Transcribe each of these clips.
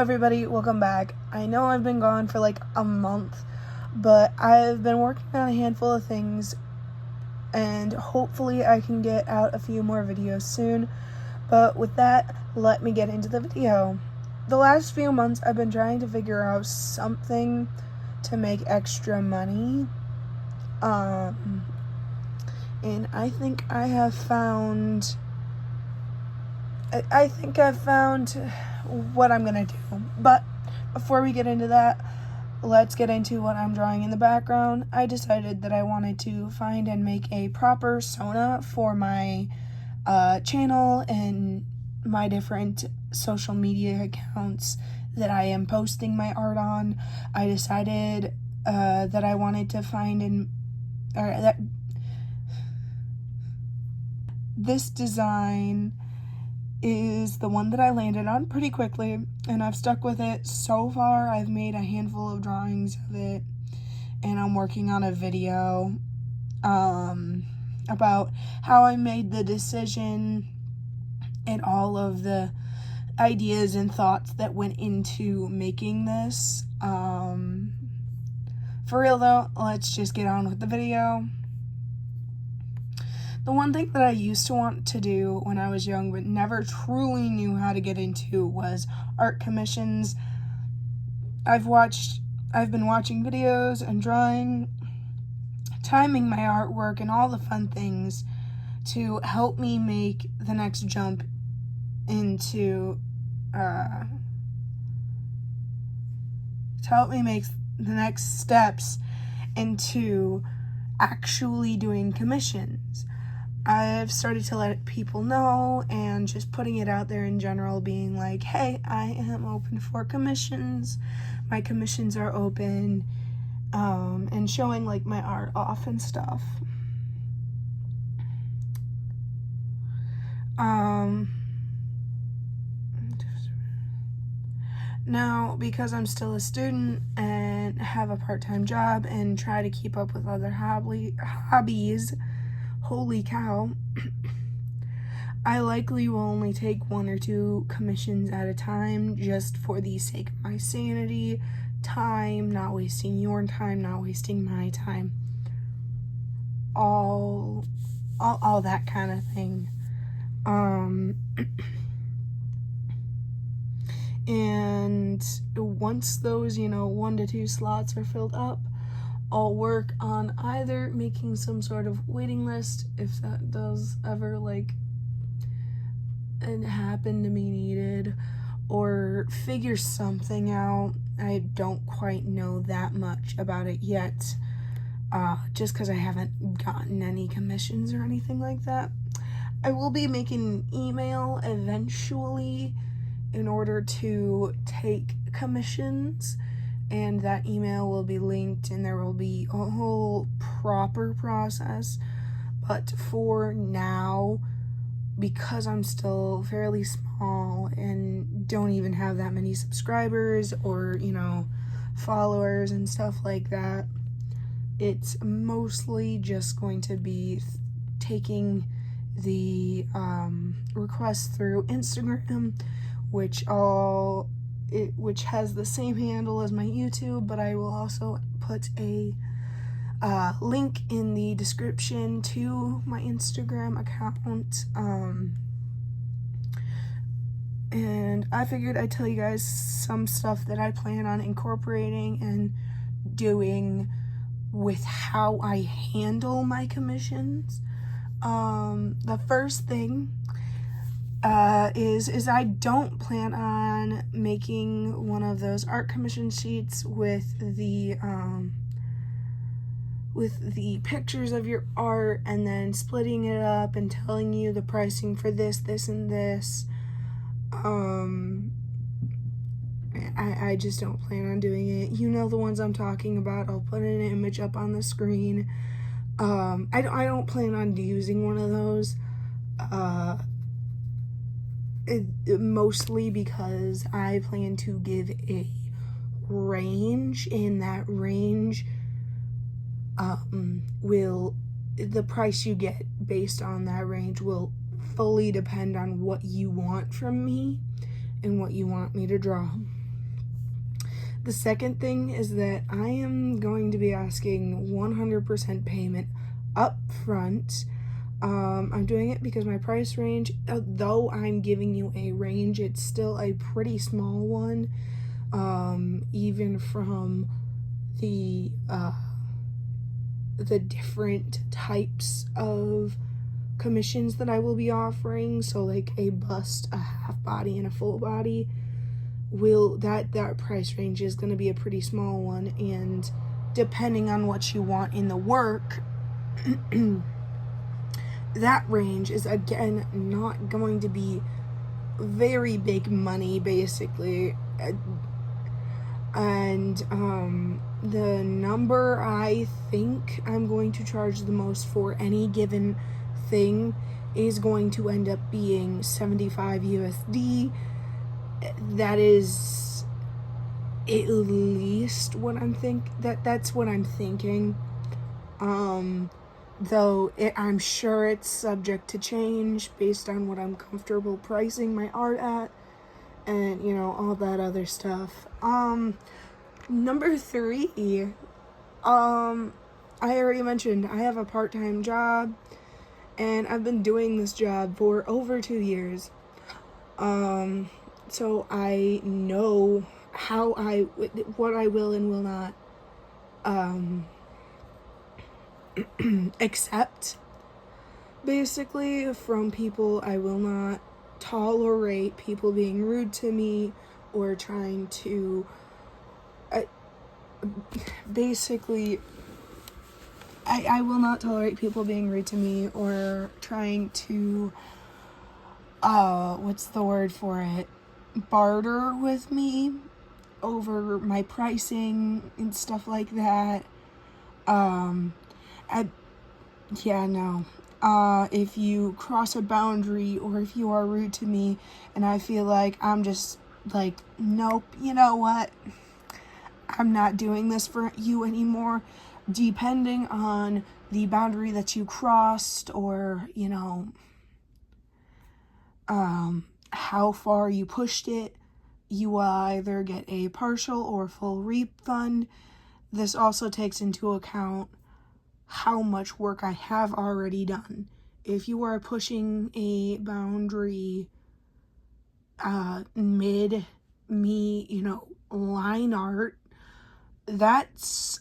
everybody, welcome back. I know I've been gone for like a month, but I've been working on a handful of things and hopefully I can get out a few more videos soon. But with that, let me get into the video. The last few months I've been trying to figure out something to make extra money. And I think I've found what I'm gonna do. But before we get into that, let's get into what I'm drawing in the background. I decided that I wanted to find and make a proper persona for my channel and my different social media accounts that I am posting my art on. I decided that I wanted to find that this design is the one that I landed on pretty quickly, and I've stuck with it so far. I've made a handful of drawings of it, and I'm working on a video about how I made the decision and all of the ideas and thoughts that went into making this. For real though, let's just get on with the video. The one thing that I used to want to do when I was young but never truly knew how to get into was art commissions. I've been watching videos and drawing, timing my artwork and all the fun things to help me make the next jump into the next steps into actually doing commissions. I've started to let people know and just putting it out there in general, being like, hey, I am open for commissions. My commissions are open, and showing like my art off and stuff. Now, because I'm still a student and have a part-time job and try to keep up with other hobbies, holy cow, I likely will only take 1 or 2 commissions at a time just for the sake of my sanity, time, not wasting your time, not wasting my time, all that kind of thing. And once those, 1 to 2 slots are filled up, I'll work on either making some sort of waiting list, if that does ever happen to be needed, or figure something out. I don't quite know that much about it yet, just because I haven't gotten any commissions or anything like that. I will be making an email eventually in order to take commissions, and that email will be linked and there will be a whole proper process. But for now, because I'm still fairly small and don't even have that many subscribers or, followers and stuff like that, it's mostly just going to be taking the requests through Instagram, which has the same handle as my YouTube, but I will also put a link in the description to my Instagram account. And I figured I'd tell you guys some stuff that I plan on incorporating and doing with how I handle my commissions. The first thing is I don't plan on making one of those art commission sheets with the pictures of your art and then splitting it up and telling you the pricing for this, and this. I just don't plan on doing it. You know the ones I'm talking about. I'll put an image up on the screen. I don't plan on using one of those. Mostly because I plan to give a range, and that range the price you get based on that range will fully depend on what you want from me and what you want me to draw. The second thing is that I am going to be asking 100% payment up front. I'm doing it because my price range, though I'm giving you a range, it's still a pretty small one, even from the different types of commissions that I will be offering. So like a bust, a half body, and a full body, that price range is going to be a pretty small one, and depending on what you want in the work, that range is again not going to be very big money, basically. And the number I think I'm going to charge the most for any given thing is going to end up being 75 USD. That is at least what that's what I'm thinking. Though I'm sure it's subject to change based on what I'm comfortable pricing my art at, and you know, all that other stuff. Number 3, I already mentioned I have a part-time job, and I've been doing this job for over 2 years. So I know what I will and will not accept, basically, from people. I will not tolerate people being rude to me or trying to basically I will not tolerate people being rude to me or trying to what's the word for it, barter with me over my pricing and stuff like that. If you cross a boundary or if you are rude to me and I feel like I'm just like, nope, you know what, I'm not doing this for you anymore, depending on the boundary that you crossed, or, you know, how far you pushed it, you will either get a partial or full refund. This also takes into account how much work I have already done. If you are pushing a boundary mid me, you know, line art, that's,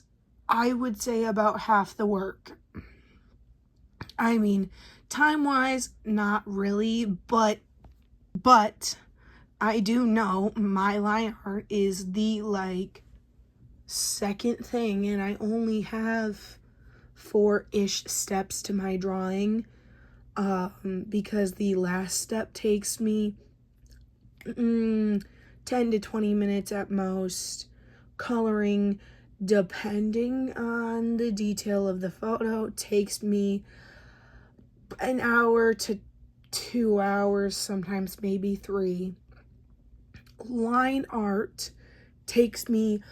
I would say, about half the work. I mean, time-wise, not really, but I do know my line art is the, like, second thing, and I only have 4-ish steps to my drawing, because the last step takes me 10 to 20 minutes at most. Coloring, depending on the detail of the photo, takes me an hour to 2 hours, sometimes maybe 3. Line art takes me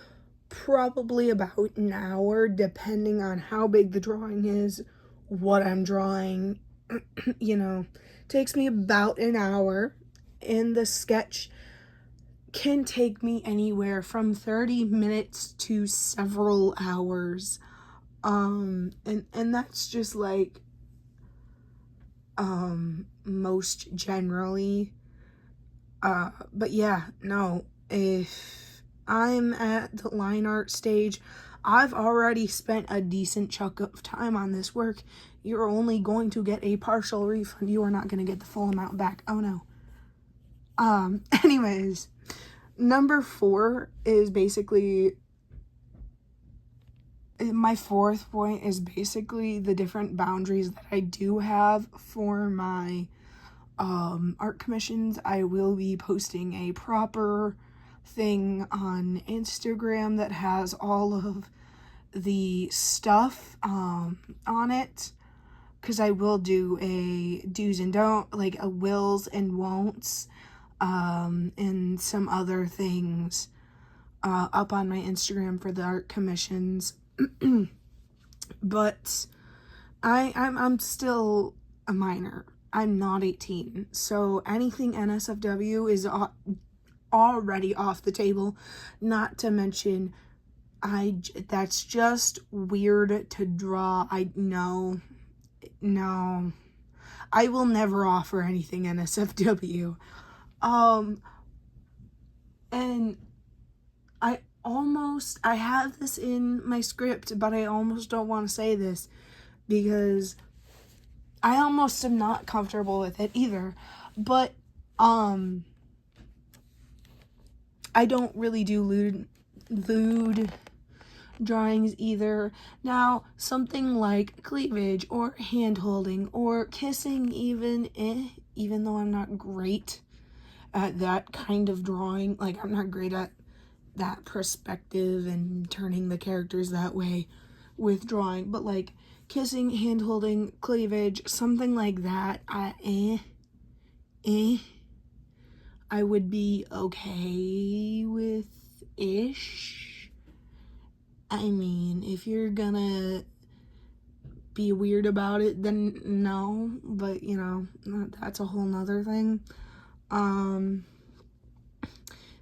probably about an hour, depending on how big the drawing is, what I'm drawing. You know, takes me about an hour, and the sketch can take me anywhere from 30 minutes to several hours. And that's just like most generally. But yeah, no, if I'm at the line art stage, I've already spent a decent chunk of time on this work. You're only going to get a partial refund. You are not going to get the full amount back. Oh no. Anyways, number 4 is basically, my 4th point is basically the different boundaries that I do have for my art commissions. I will be posting a proper thing on Instagram that has all of the stuff on it, because I will do a do's and don't, like a wills and won'ts, and some other things up on my Instagram for the art commissions. But I'm still a minor. I'm not 18, so anything NSFW is already off the table. Not to mention, that's just weird to draw. No, I will never offer anything NSFW. And I have this in my script, but I almost don't want to say this because I almost am not comfortable with it either. But I don't really do lewd drawings either. Now, something like cleavage or hand holding or kissing even though I'm not great at that kind of drawing, like I'm not great at that perspective and turning the characters that way with drawing, but like kissing, hand holding, cleavage, something like that, I would be okay with ish. I mean, if you're gonna be weird about it, then no, but you know, that's a whole nother thing.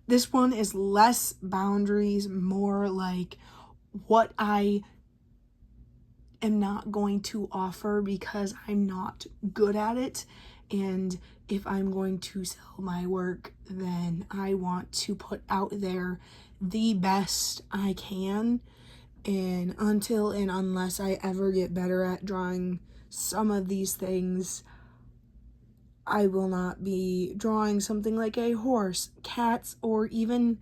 This one is less boundaries, more like what I am not going to offer because I'm not good at it. And if I'm going to sell my work, then I want to put out there the best I can. And until and unless I ever get better at drawing some of these things, I will not be drawing something like a horse, cats, or even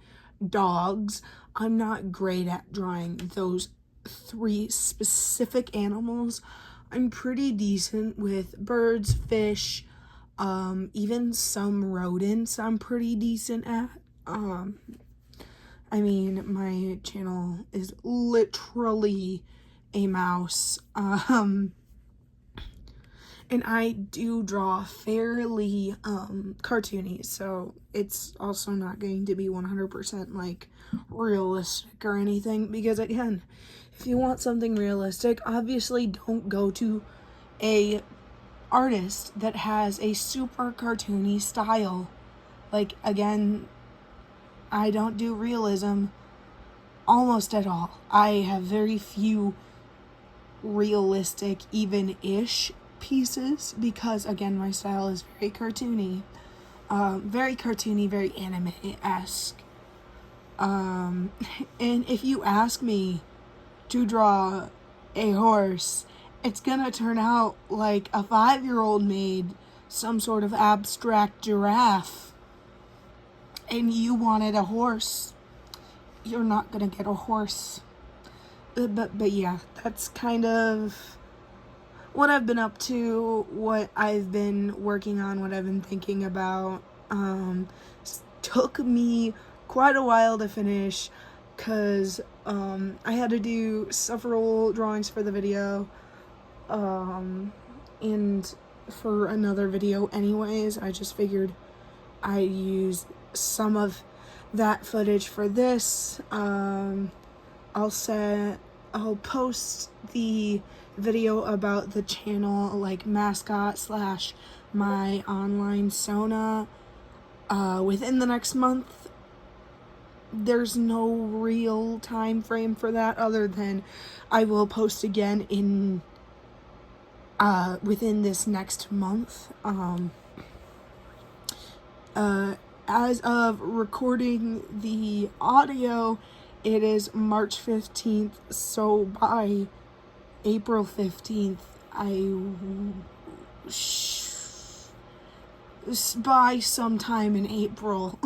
dogs. I'm not great at drawing those 3 specific animals. I'm pretty decent with birds, fish, even some rodents I'm pretty decent at. I mean, my channel is literally a mouse. And I do draw fairly cartoony, so it's also not going to be 100% like realistic or anything, because again, if you want something realistic, obviously don't go to a artist that has a super cartoony style. Like, again, I don't do realism almost at all. I have very few realistic, even-ish pieces because, again, my style is very cartoony, very anime-esque. And if you ask me to draw a horse, it's gonna turn out like a 5-year-old made some sort of abstract giraffe, and you wanted a horse. You're not gonna get a horse. But yeah, that's kind of what I've been up to, what I've been working on, what I've been thinking about. Took me quite a while to finish because I had to do several drawings for the video, and for another video anyways. I just figured I'd use some of that footage for this. I'll post the video about the channel, like mascot / my online Sona, within the next month. There's no real time frame for that other than I will post again in within this next month. As of recording the audio, it is March 15th, so by April 15th, by sometime in April,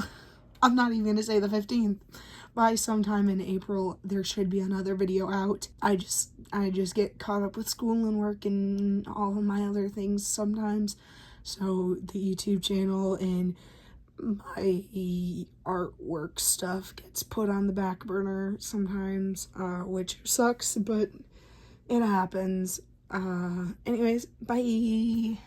I'm not even gonna say the 15th, by sometime in April, there should be another video out. I just get caught up with school and work and all of my other things sometimes, so the YouTube channel and my artwork stuff gets put on the back burner sometimes, which sucks, but it happens. Anyways, bye.